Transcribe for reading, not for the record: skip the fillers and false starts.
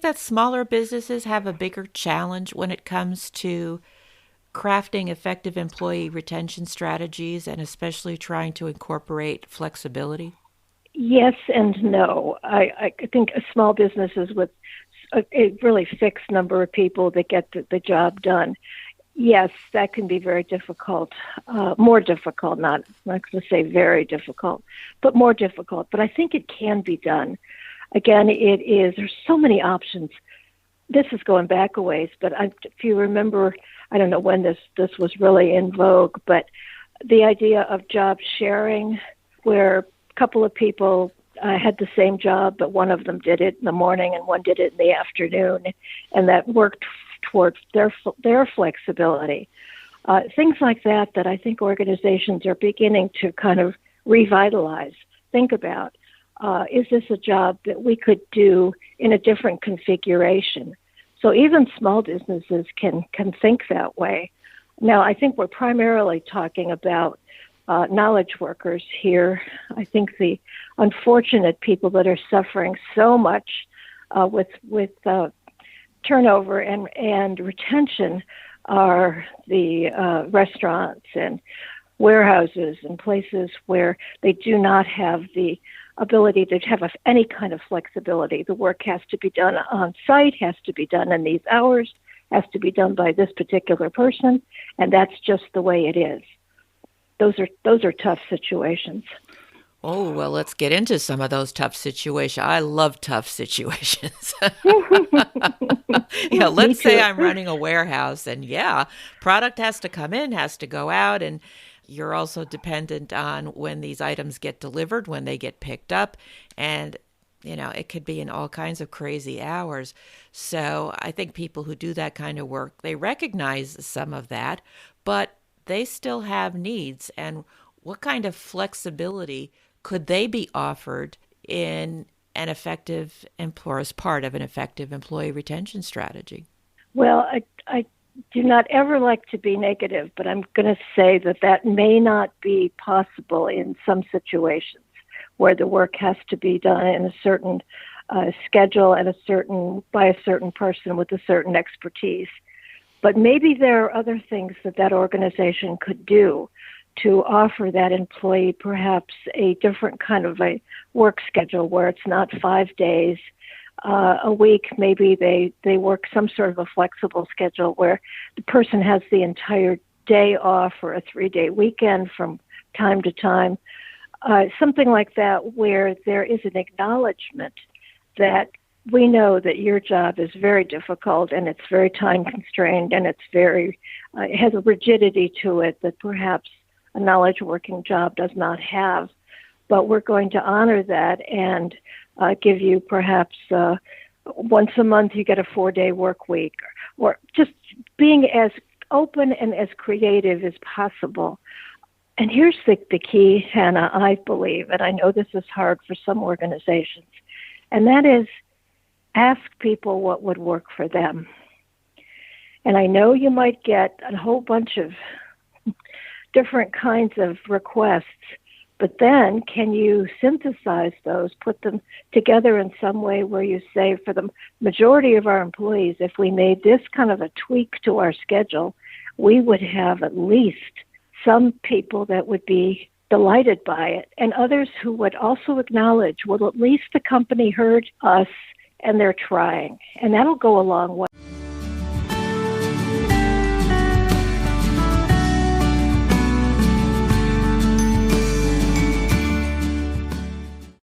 that smaller businesses have a bigger challenge when it comes to crafting effective employee retention strategies and especially trying to incorporate flexibility? Yes and no. I think small businesses with a really fixed number of people that get the job done, yes, that can be very difficult, more difficult, not going to say very difficult, but more difficult. But I think it can be done. Again, there's so many options. This is going back a ways, but if you remember, I don't know when this was really in vogue, but the idea of job sharing, where a couple of people had the same job, but one of them did it in the morning and one did it in the afternoon, and that worked towards their flexibility. Things like that I think organizations are beginning to kind of revitalize, think about. Is this a job that we could do in a different configuration? So even small businesses can think that way. Now, I think we're primarily talking about knowledge workers here. I think the unfortunate people that are suffering so much with turnover and retention are the restaurants and warehouses and places where they do not have the ability to have any kind of flexibility. The work has to be done on site, has to be done in these hours, has to be done by this particular person, and that's just the way it is. Those are tough situations. Oh, well, let's get into some of those tough situations. I love tough situations. Me Let's say too. I'm running a warehouse and product has to come in, has to go out, and you're also dependent on when these items get delivered, when they get picked up, and it could be in all kinds of crazy hours. So I think people who do that kind of work, they recognize some of that, but they still have needs. And what kind of flexibility could they be offered in an effective or as part of an effective employee retention strategy? Well, I do not ever like to be negative, but I'm going to say that may not be possible in some situations where the work has to be done in a certain schedule and by a certain person with a certain expertise. But maybe there are other things that organization could do to offer that employee perhaps a different kind of a work schedule where it's not 5 days a week. Maybe they work some sort of a flexible schedule where the person has the entire day off or a 3-day weekend from time to time. Something like that where there is an acknowledgement that we know that your job is very difficult and it's very time constrained and it's it has a rigidity to it that perhaps a knowledge working job does not have. But we're going to honor that and give you perhaps once a month you get a 4-day work week, or just being as open and as creative as possible. And here's the key, Hannah, I believe, and I know this is hard for some organizations, and that is ask people what would work for them. And I know you might get a whole bunch of different kinds of requests, but then can you synthesize those, put them together in some way where you say, for the majority of our employees, if we made this kind of a tweak to our schedule, we would have at least some people that would be delighted by it, and others who would also acknowledge, well, at least the company heard us and they're trying. And that'll go a long way.